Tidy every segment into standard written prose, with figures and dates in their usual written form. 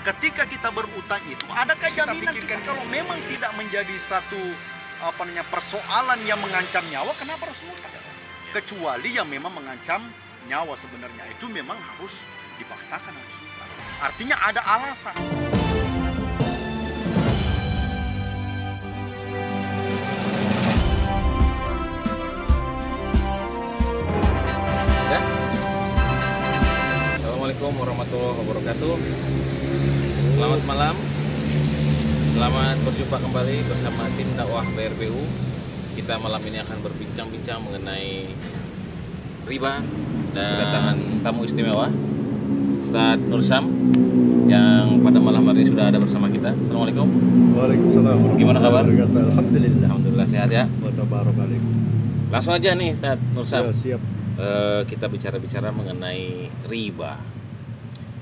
ketika kita berutang itu, adakah jaminan kita kalau memang tidak menjadi satu persoalan yang mengancam nyawa, kenapa harus ngutang? Kecuali yang memang mengancam nyawa sebenarnya, itu memang harus dipaksakan, harus ngutang. Artinya ada alasan. Assalamualaikum warahmatullahi wabarakatuh. Selamat malam. Selamat berjumpa kembali bersama tim dakwah BRBU. Kita malam ini akan berbincang-bincang mengenai riba dan kedatangan tamu istimewa, Ustaz Nur Syam, yang pada malam hari sudah ada bersama kita. Assalamualaikum. Waalaikumsalam. Gimana kabar? Alhamdulillah. Alhamdulillah sehat ya. Wassalamualaikum. Langsung aja nih Ustaz Nur Syam. Ya, siap. Kita bicara-bicara mengenai riba.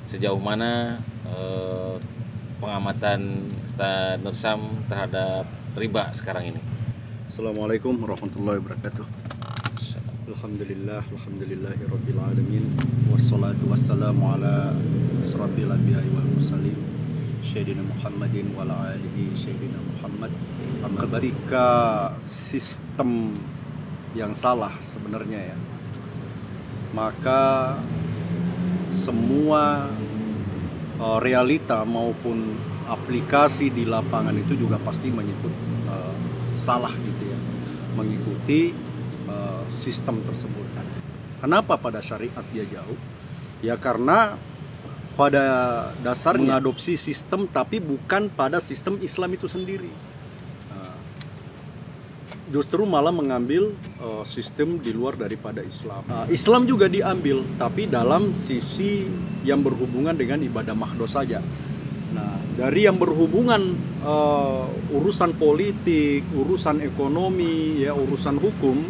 Sejauh mana pengamatan Ustaz Nur Syam terhadap riba sekarang ini? Assalamualaikum warahmatullahi wabarakatuh. Alhamdulillah, alhamdulillahirabbil alamin. Wassalatu wassalamu ala asrafil anbiya'i wal mursalin sayyidina Muhammadin wa ala alihi sayyidina Muhammad. Ketika sistem yang salah sebenarnya ya, maka semua realita maupun aplikasi di lapangan itu juga pasti mengikut salah gitu ya, mengikuti sistem tersebut. Kenapa pada syariat dia jauh? Ya karena pada dasarnya mengadopsi sistem tapi bukan pada sistem Islam itu sendiri. Justru malah mengambil sistem di luar daripada Islam. Islam juga diambil, tapi dalam sisi yang berhubungan dengan ibadah mahdoh saja. Nah, dari yang berhubungan urusan politik, urusan ekonomi, ya urusan hukum,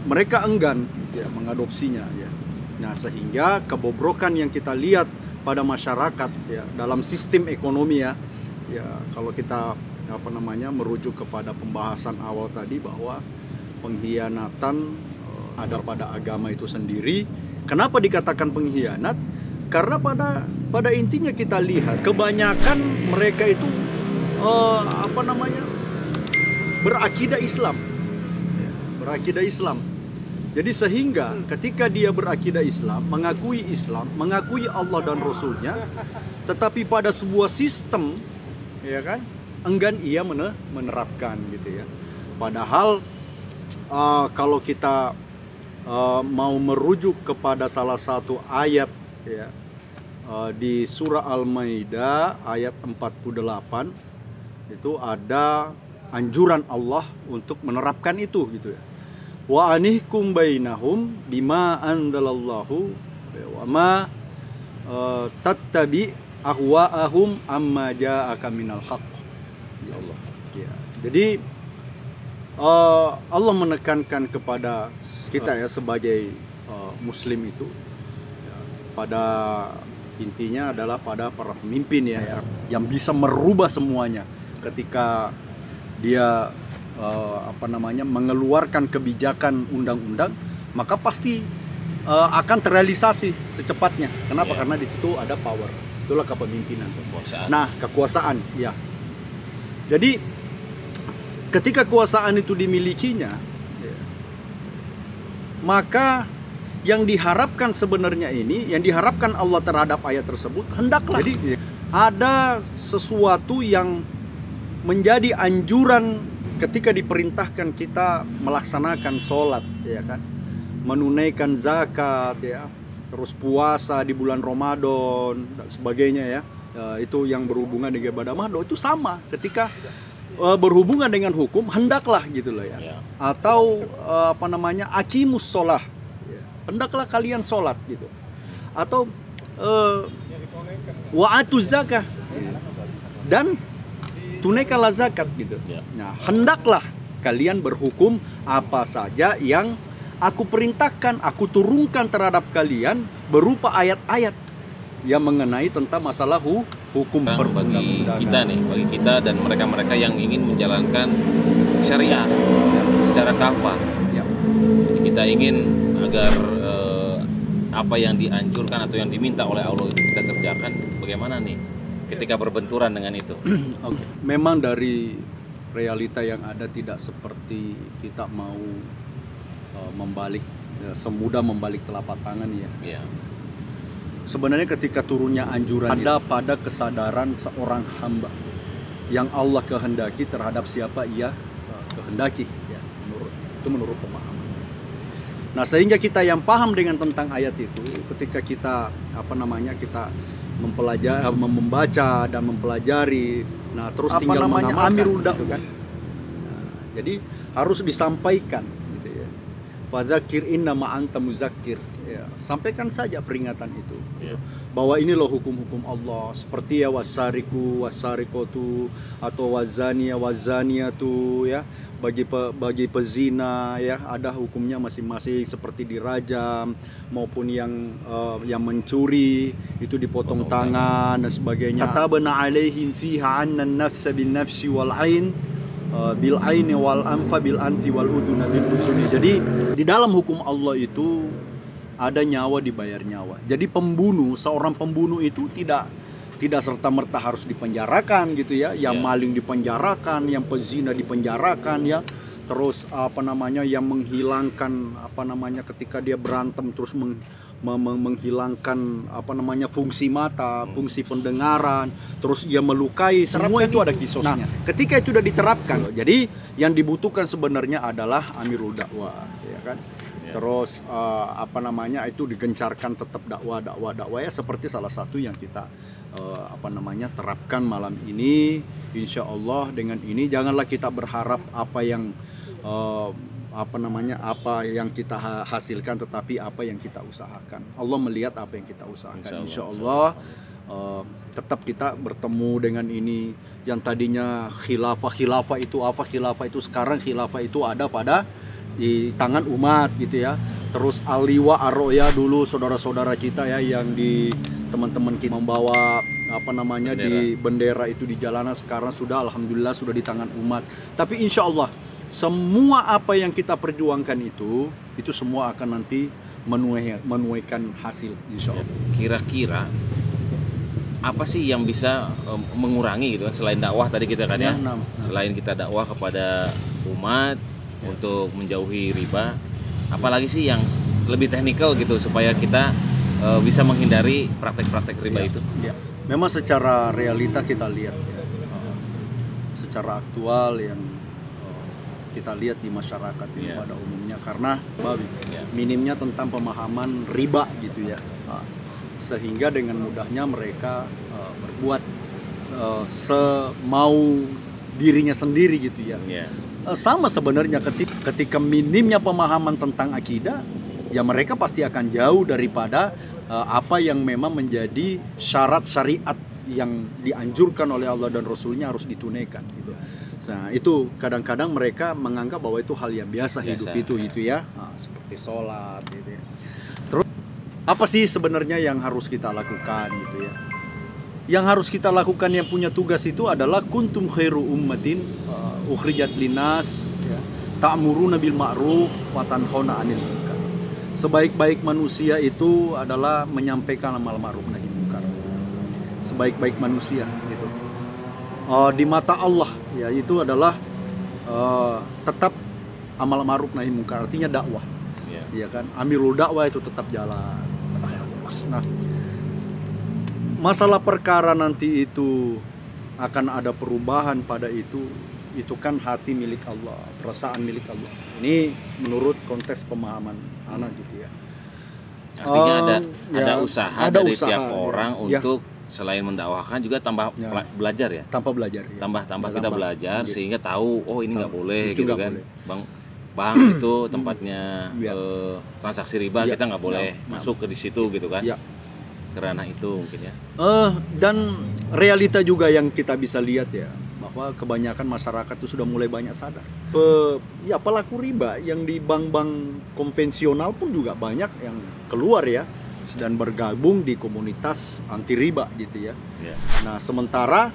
mereka enggan ya mengadopsinya. Ya. Nah, sehingga kebobrokan yang kita lihat pada masyarakat ya dalam sistem ekonomi ya kalau kita merujuk kepada pembahasan awal tadi bahwa pengkhianatan ada pada agama itu sendiri. Kenapa dikatakan pengkhianat? Karena pada intinya kita lihat kebanyakan mereka itu berakidah Islam. Berakidah Islam. Jadi sehingga ketika dia berakidah Islam, mengakui Allah dan Rasulnya, tetapi pada sebuah sistem ya kan enggan ia menerapkan gitu ya. Padahal kalau kita mau merujuk kepada salah satu ayat ya di surah Al-Maidah ayat 48 itu ada anjuran Allah untuk menerapkan itu gitu ya. Wa anihkum bainahum bima anzalallahu wa ma tattabi ahwa'ahum amma ja'aka minal haqq. Ya Allah. Ya. Jadi Allah menekankan kepada kita ya sebagai Muslim itu ya, pada intinya adalah pada para pemimpin ya yang bisa merubah semuanya ketika dia mengeluarkan kebijakan undang-undang, maka pasti akan terrealisasi secepatnya. Kenapa? Karena di situ ada power. Itulah kepemimpinan. Kekuasaan. Nah, kekuasaan ya. Jadi ketika kekuasaan itu dimilikinya, maka yang diharapkan sebenarnya ini, yang diharapkan Allah terhadap ayat tersebut, hendaklah jadi ada sesuatu yang menjadi anjuran ketika diperintahkan kita melaksanakan sholat, ya kan, menunaikan zakat, ya, terus puasa di bulan Ramadan dan sebagainya ya. Itu yang berhubungan dengan ibadah mahdoh itu sama ketika berhubungan dengan hukum hendaklah gitu loh ya. Atau aqimus sholah ya. Hendaklah kalian sholat gitu. Atau wa'atuz zakah dan tunaikanlah zakat gitu. Nah, hendaklah kalian berhukum apa saja yang aku perintahkan, aku turunkan terhadap kalian berupa ayat-ayat yang mengenai tentang masalah hukum bagi kita nih, bagi kita dan mereka-mereka yang ingin menjalankan syariah secara kafah. Ya. Jadi kita ingin agar apa yang dianjurkan atau yang diminta oleh Allah itu kita kerjakan, bagaimana nih ketika berbenturan dengan itu? Oke. Memang dari realita yang ada tidak seperti kita mau membalik, semudah membalik telapak tangan ya. Ya. Sebenarnya ketika turunnya anjuran ada pada kesadaran seorang hamba yang Allah kehendaki terhadap siapa ia kehendaki ya, menurut pemahaman. Nah, sehingga kita yang paham dengan tentang ayat itu, ketika kita kita mempelajari, membaca dan mempelajari, nah terus tinggal mengamalkan gitu kan. Nah, jadi harus disampaikan gitu ya. Fadzakir innama anta muzakkir. Ya, sampaikan saja peringatan itu. Ya. Bahwa ini loh hukum-hukum Allah, seperti ya wasariku wasarikotu atau wazania wazaniatu ya, bagi pezina ya ada hukumnya masing-masing, seperti dirajam, maupun yang mencuri itu dipotong tangan dan sebagainya. Katabna alaihim fiha anna an-nafsa bin nafsi wal ain bil aini wal anfa bil anfi wal udhuna bil udhuni. Jadi di dalam hukum Allah itu ada nyawa dibayar nyawa. Jadi seorang pembunuh itu tidak serta-merta harus dipenjarakan gitu ya. Yang maling dipenjarakan, yang pezina dipenjarakan ya. Terus yang menghilangkan ketika dia berantem terus menghilangkan fungsi mata, fungsi pendengaran, terus dia melukai, semua itu ada kisosnya. Nah, ketika itu sudah diterapkan, jadi yang dibutuhkan sebenarnya adalah amirul dakwah, ya kan? Terus itu digencarkan tetap dakwah ya, seperti salah satu yang kita terapkan malam ini. Insya Allah dengan ini janganlah kita berharap apa yang kita hasilkan, tetapi apa yang kita usahakan. Allah melihat apa yang kita usahakan. Insya Allah tetap kita bertemu dengan ini. Yang tadinya khilafah itu sekarang khilafah itu ada pada di tangan umat gitu ya. Terus aliwa arroya dulu saudara-saudara kita ya, yang di teman-teman kita membawa bendera. Di bendera itu di jalanan, sekarang sudah alhamdulillah sudah di tangan umat. Tapi insya Allah semua apa yang kita perjuangkan itu semua akan nanti menuaikan hasil insya Allah. Kira-kira apa sih yang bisa mengurangi gitu kan, selain dakwah tadi kita kan ya, selain kita dakwah kepada umat untuk menjauhi riba, apalagi sih yang lebih teknikal gitu supaya kita bisa menghindari praktek-praktek riba itu? Memang secara realita kita lihat ya, secara aktual yang kita lihat di masyarakat ini pada umumnya, karena minimnya tentang pemahaman riba gitu ya, sehingga dengan mudahnya mereka berbuat semau dirinya sendiri gitu ya. Sama sebenarnya ketika minimnya pemahaman tentang akidah, ya mereka pasti akan jauh daripada apa yang memang menjadi syarat syariat yang dianjurkan oleh Allah dan Rasulnya harus ditunaikan gitu. Nah, itu kadang-kadang mereka menganggap bahwa itu hal yang biasa. Hidup itu gitu ya, seperti sholat gitu ya. Terus apa sih sebenarnya yang harus kita lakukan gitu ya? Yang harus kita lakukan, yang punya tugas itu adalah kuntum khairu ummatin ukhrijat linas ta'muruna bil ma'ruf wa tanhauna 'anil munkar. Sebaik-baik manusia itu adalah menyampaikan amal ma'ruf nahi munkar. Sebaik-baik manusia gitu. Di mata Allah ya itu adalah tetap amal ma'ruf nahi munkar, artinya dakwah. Ya kan? Amirul dakwah itu tetap jalan. Nah, masalah perkara nanti itu akan ada perubahan pada itu kan hati milik Allah, perasaan milik Allah. Ini menurut konteks pemahaman anak gitu ya. Artinya ada usaha dari tiap orang untuk selain mendakwahkan juga tambah belajar ya. Tambah belajar. Ya. Tambah kita belajar sehingga tahu ini nggak boleh itu gitu gak kan. Boleh. Bang itu tempatnya transaksi riba, kita nggak boleh masuk ke di situ gitu kan. Karena itu mungkin ya. Dan realita juga yang kita bisa lihat ya, bahwa kebanyakan masyarakat itu sudah mulai banyak sadar. Pelaku riba yang di bank-bank konvensional pun juga banyak yang keluar ya dan bergabung di komunitas anti riba gitu ya. Nah, sementara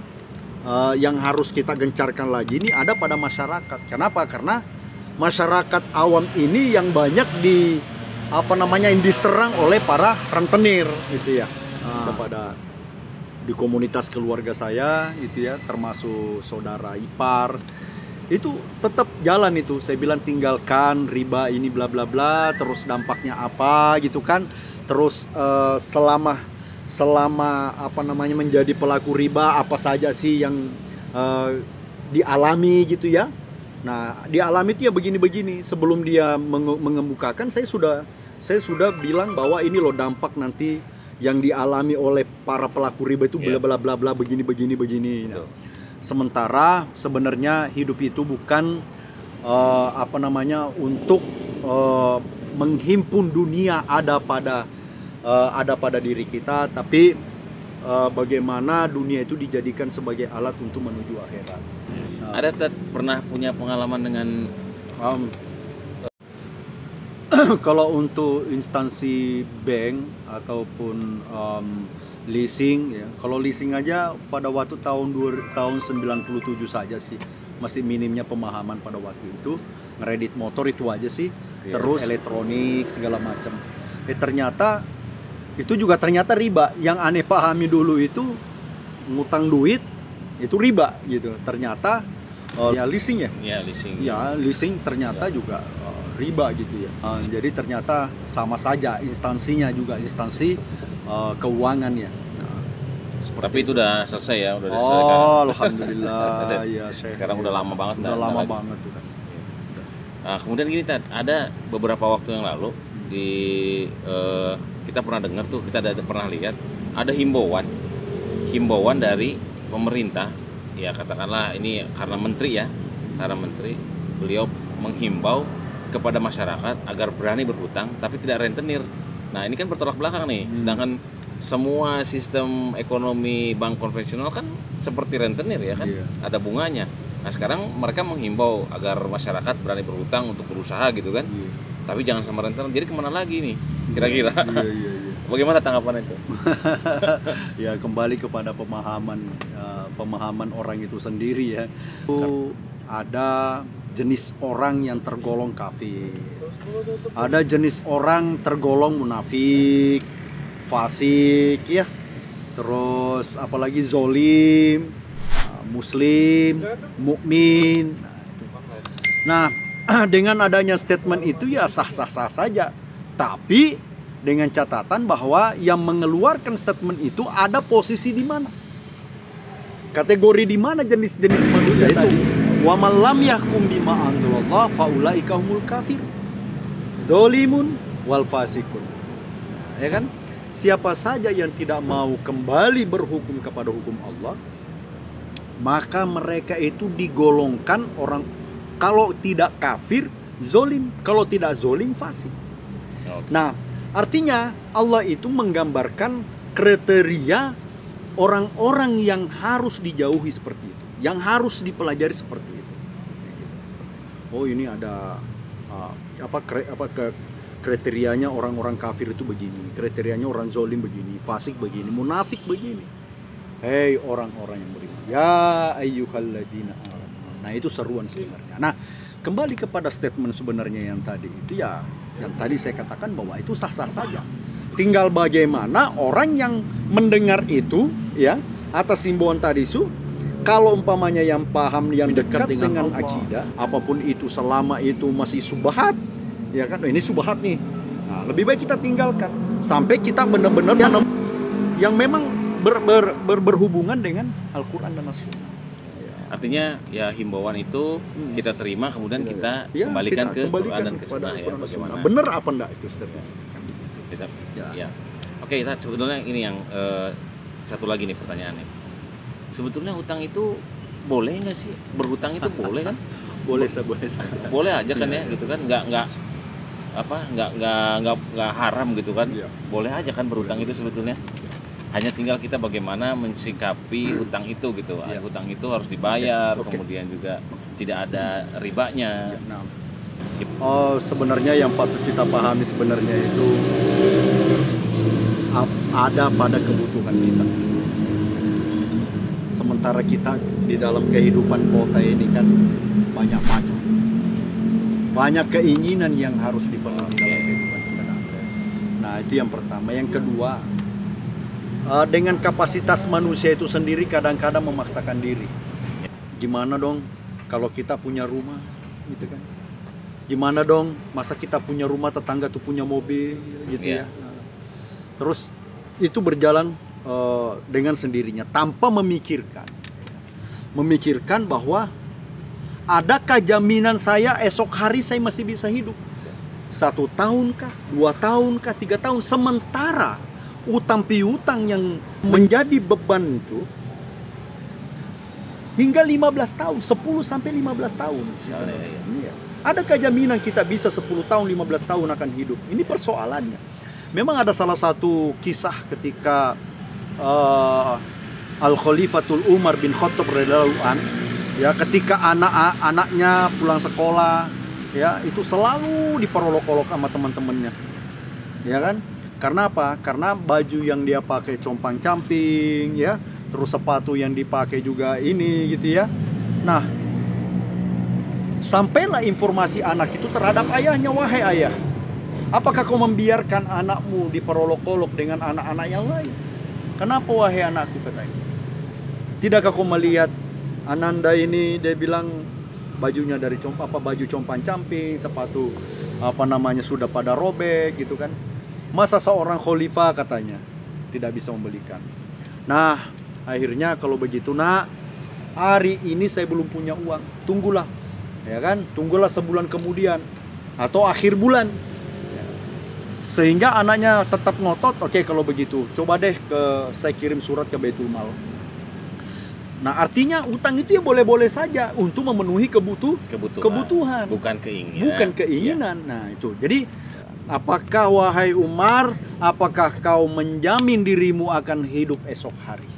yang harus kita gencarkan lagi ini ada pada masyarakat. Kenapa? Karena masyarakat awam ini yang banyak yang diserang oleh para rentenir gitu ya. Kepada di komunitas keluarga saya gitu ya, termasuk saudara ipar, itu tetap jalan itu. Saya bilang tinggalkan riba ini bla bla bla, terus dampaknya apa gitu kan. Terus selama menjadi pelaku riba apa saja sih yang dialami gitu ya. Nah, dialami itu ya begini-begini. Sebelum dia mengemukakan, saya sudah bilang bahwa ini loh dampak nanti yang dialami oleh para pelaku riba itu bla bla bla bla begini. Nah, sementara sebenarnya hidup itu bukan untuk menghimpun dunia ada pada diri kita, tapi bagaimana dunia itu dijadikan sebagai alat untuk menuju akhirat. Ada pernah punya pengalaman dengan kalau untuk instansi bank ataupun leasing ya, kalau leasing aja pada waktu tahun 97 saja sih, masih minimnya pemahaman pada waktu itu. Ngeredit motor itu aja sih, terus elektronik segala macam. Ternyata itu juga riba. Yang aneh pahami dulu itu ngutang duit itu riba gitu. Ternyata leasing ya. Leasing ternyata juga riba gitu ya. Jadi ternyata sama saja instansinya juga instansi keuangan ya. Tapi itu udah selesai ya, udah diselesaikan. Alhamdulillah ya. Sekarang udah lama banget. Udah lama banget udah. Nah, kemudian gini Tad, ada beberapa waktu yang lalu kita pernah dengar tuh, kita pernah lihat ada himbauan dari pemerintah. Ya katakanlah ini karena menteri beliau menghimbau kepada masyarakat agar berani berhutang tapi tidak rentenir. Nah, ini kan bertolak belakang nih. Sedangkan semua sistem ekonomi bank konvensional kan seperti rentenir ya kan, ada bunganya. Nah, sekarang mereka menghimbau agar masyarakat berani berhutang untuk berusaha gitu kan. Tapi jangan sama rentenir. Jadi kemana lagi nih kira-kira? Bagaimana tanggapan itu? Ya kembali kepada pemahaman orang itu sendiri ya. Ada jenis orang yang tergolong kafir, ada jenis orang tergolong munafik, fasik ya, terus apalagi zolim, muslim, mukmin. Nah, dengan adanya statement itu ya sah-sah saja, tapi dengan catatan bahwa yang mengeluarkan statement itu ada posisi di mana, kategori di mana, jenis-jenis manusia itu. Wa man lam yahkum bima anzalallah faulaika humul kafir dzalimun wal fasikun. Ya kan? Siapa saja yang tidak mau kembali berhukum kepada hukum Allah, maka mereka itu digolongkan orang, kalau tidak kafir zalim, kalau tidak zalim fasik. Nah, artinya Allah itu menggambarkan kriteria orang-orang yang harus dijauhi seperti itu, yang harus dipelajari seperti itu. Oh, ini ada kriterianya orang-orang kafir itu begini, kriterianya orang zalim begini, fasik begini, munafik begini. Hei orang-orang yang beriman, ya ayyuhalladzina amanu. Nah, itu seruan sebenarnya. Nah, kembali kepada statement sebenarnya yang tadi itu ya, yang tadi saya katakan bahwa itu sah-sah saja. Tinggal bagaimana orang yang mendengar itu ya atas himbauan tadi itu, kalau umpamanya yang paham, yang dekat dengan akidah, apapun itu selama itu masih subhat, ya kan, ini subhat nih. Nah, lebih baik kita tinggalkan sampai kita benar-benar yang memang berhubungan dengan Al-Quran dan As-Sunnah. Artinya ya himbauan itu kita terima, kemudian kita kembalikan ke Quran dan ke Sunnah ya, bagaimana? Benar apa enggak itu statement? Ya. Oke, sebetulnya ini yang satu lagi nih pertanyaannya. Sebetulnya hutang itu boleh nggak sih? Berhutang itu boleh kan? Boleh aja kan ya, gitu kan? Nggak haram gitu kan? Boleh aja kan berhutang itu sebetulnya. Hanya tinggal kita bagaimana mensikapi hutang itu gitu. Hutang itu harus dibayar, kemudian juga tidak ada ribanya. Sebenarnya yang patut kita pahami sebenarnya itu ada pada kebutuhan kita. Sementara kita di dalam kehidupan kota ini kan banyak macam, banyak keinginan yang harus dipenuhi dalam kehidupan kita. Nah, itu yang pertama. Yang kedua, dengan kapasitas manusia itu sendiri kadang-kadang memaksakan diri. Gimana dong kalau kita punya rumah, gitu kan? Gimana dong masa kita punya rumah, tetangga tuh punya mobil, gitu ya. Nah, terus itu berjalan dengan sendirinya tanpa memikirkan bahwa adakah jaminan saya esok hari saya masih bisa hidup 1 tahun kah, 2 tahun kah, 3 tahun, sementara utang piutang yang menjadi beban itu hingga 15 tahun, 10 sampai 15 tahun. Iya. Adakah jaminan kita bisa 10 tahun, 15 tahun akan hidup? Ini persoalannya. Memang ada salah satu kisah ketika Al-Khalifatul Umar bin Khattab radhiyallahu an, ya, ketika anak-anaknya pulang sekolah, ya, itu selalu diperolok-olok sama teman-temannya, ya kan? Karena apa? Karena baju yang dia pakai compang-camping, ya, terus sepatu yang dipakai juga ini, gitu ya. Nah, sampailah informasi anak itu terhadap ayahnya, wahai ayah, apakah kau membiarkan anakmu diperolok-olok dengan anak-anak yang lain? Kenapa wahai anakku, katanya? Tidakkah kau melihat Ananda ini, dia bilang bajunya dari baju compang-camping, sepatu sudah pada robek, gitu kan? Masa seorang khalifah, katanya, tidak bisa membelikan. Nah, akhirnya kalau begitu, nak, hari ini saya belum punya uang, tunggulah, ya kan? Tunggulah sebulan kemudian atau akhir bulan. Sehingga anaknya tetap ngotot, oke, kalau begitu coba deh saya kirim surat ke Baitul Mal. Nah, artinya utang itu ya boleh-boleh saja untuk memenuhi kebutuhan, bukan keinginan. Ya. Nah, itu. Jadi, apakah wahai Umar, apakah kau menjamin dirimu akan hidup esok hari?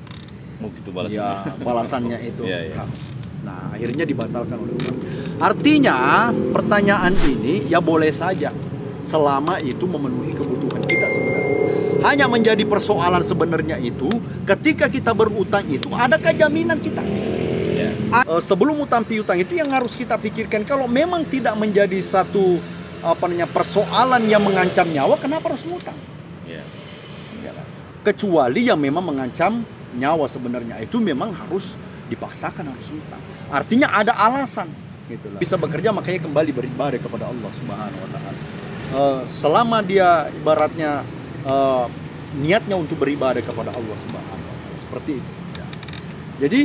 Begitu balasannya. Ya, balasannya itu. Ya. Nah, akhirnya dibatalkan oleh Umar. Artinya, pertanyaan ini ya boleh saja selama itu memenuhi kebutuhan kita sebenarnya. Hanya menjadi persoalan sebenarnya itu ketika kita berutang itu, adakah jaminan kita? Ya. Sebelum utang piutang itu yang harus kita pikirkan, kalau memang tidak menjadi satu persoalan yang mengancam nyawa, kenapa harus ngutang? Ya. Kecuali yang memang mengancam nyawa sebenarnya, itu memang harus dipaksakan, harus ngutang. Artinya ada alasan, gitu lah. Bisa bekerja, makanya kembali beribadah kepada Allah Subhanahu wa taala. Selama dia ibaratnya niatnya untuk beribadah kepada Allah Subhanahu wa taala, seperti itu. Jadi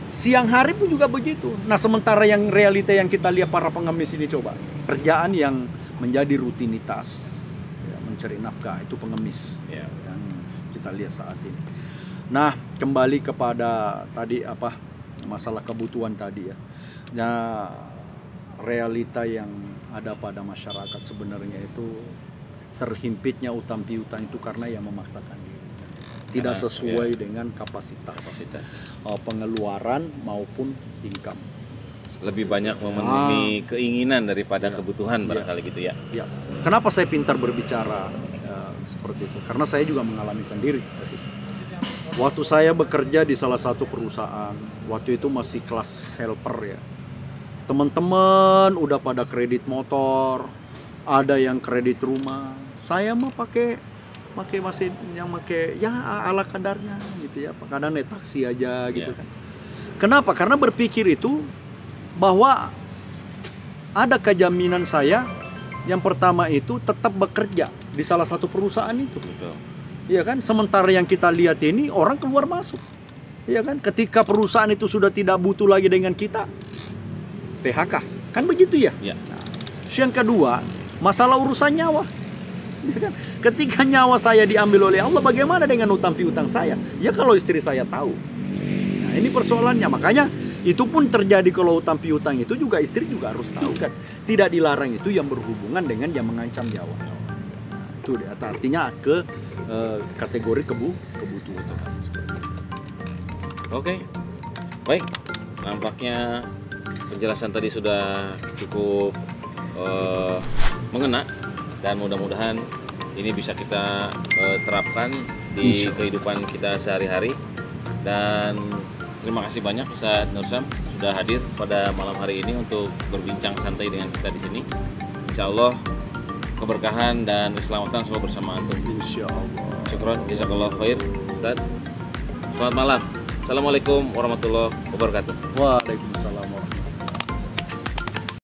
siang hari pun juga begitu. Nah, sementara yang realita yang kita lihat para pengemis ini, coba kerjaan yang menjadi rutinitas, ya, mencari nafkah, itu pengemis, ya, yang kita lihat saat ini. Nah, kembali kepada tadi masalah kebutuhan tadi, ya. Nah, realita yang ada pada masyarakat sebenarnya itu terhimpitnya utang piutang itu karena yang memaksakan diri, tidak sesuai dengan kapasitas pengeluaran maupun income. Lebih banyak memenuhi keinginan daripada kebutuhan, barangkali gitu ya. Ya. Kenapa saya pintar berbicara seperti itu? Karena saya juga mengalami sendiri. Waktu saya bekerja di salah satu perusahaan, waktu itu masih kelas helper, ya. Teman-teman udah pada kredit motor, ada yang kredit rumah. Saya mah pakai mesin yang ya ala kadarnya, gitu ya. Kadang naik taksi aja, gitu kan. Kenapa? Karena berpikir itu bahwa ada kejaminan saya yang pertama itu tetap bekerja di salah satu perusahaan itu. Betul. Iya kan? Sementara yang kita lihat ini orang keluar masuk. Iya kan? Ketika perusahaan itu sudah tidak butuh lagi dengan kita, PHK, kan begitu ya? Ya. Nah, yang kedua, masalah urusan nyawa. Ya kan? Ketika nyawa saya diambil oleh Allah, bagaimana dengan utang piutang saya? Ya kalau istri saya tahu. Nah, ini persoalannya. Makanya itu pun terjadi kalau utang piutang itu juga istri juga harus tahu kan. Tidak dilarang itu yang berhubungan dengan yang mengancam nyawa. Nah, itu artinya ke kategori kebutuhan. Oke. Baik. Nampaknya penjelasan tadi sudah cukup mengena, dan mudah-mudahan ini bisa kita terapkan di kehidupan kita sehari-hari. Dan terima kasih banyak Ustaz Nursam sudah hadir pada malam hari ini untuk berbincang santai dengan kita di sini. Insya Allah keberkahan dan keselamatan selalu bersama antum. Insyaallah. Syukron, jazakallahu khair. Ustaz. Selamat malam. Assalamualaikum warahmatullahi wabarakatuh. Waalaikumsalam warahmatullahi wabarakatuh.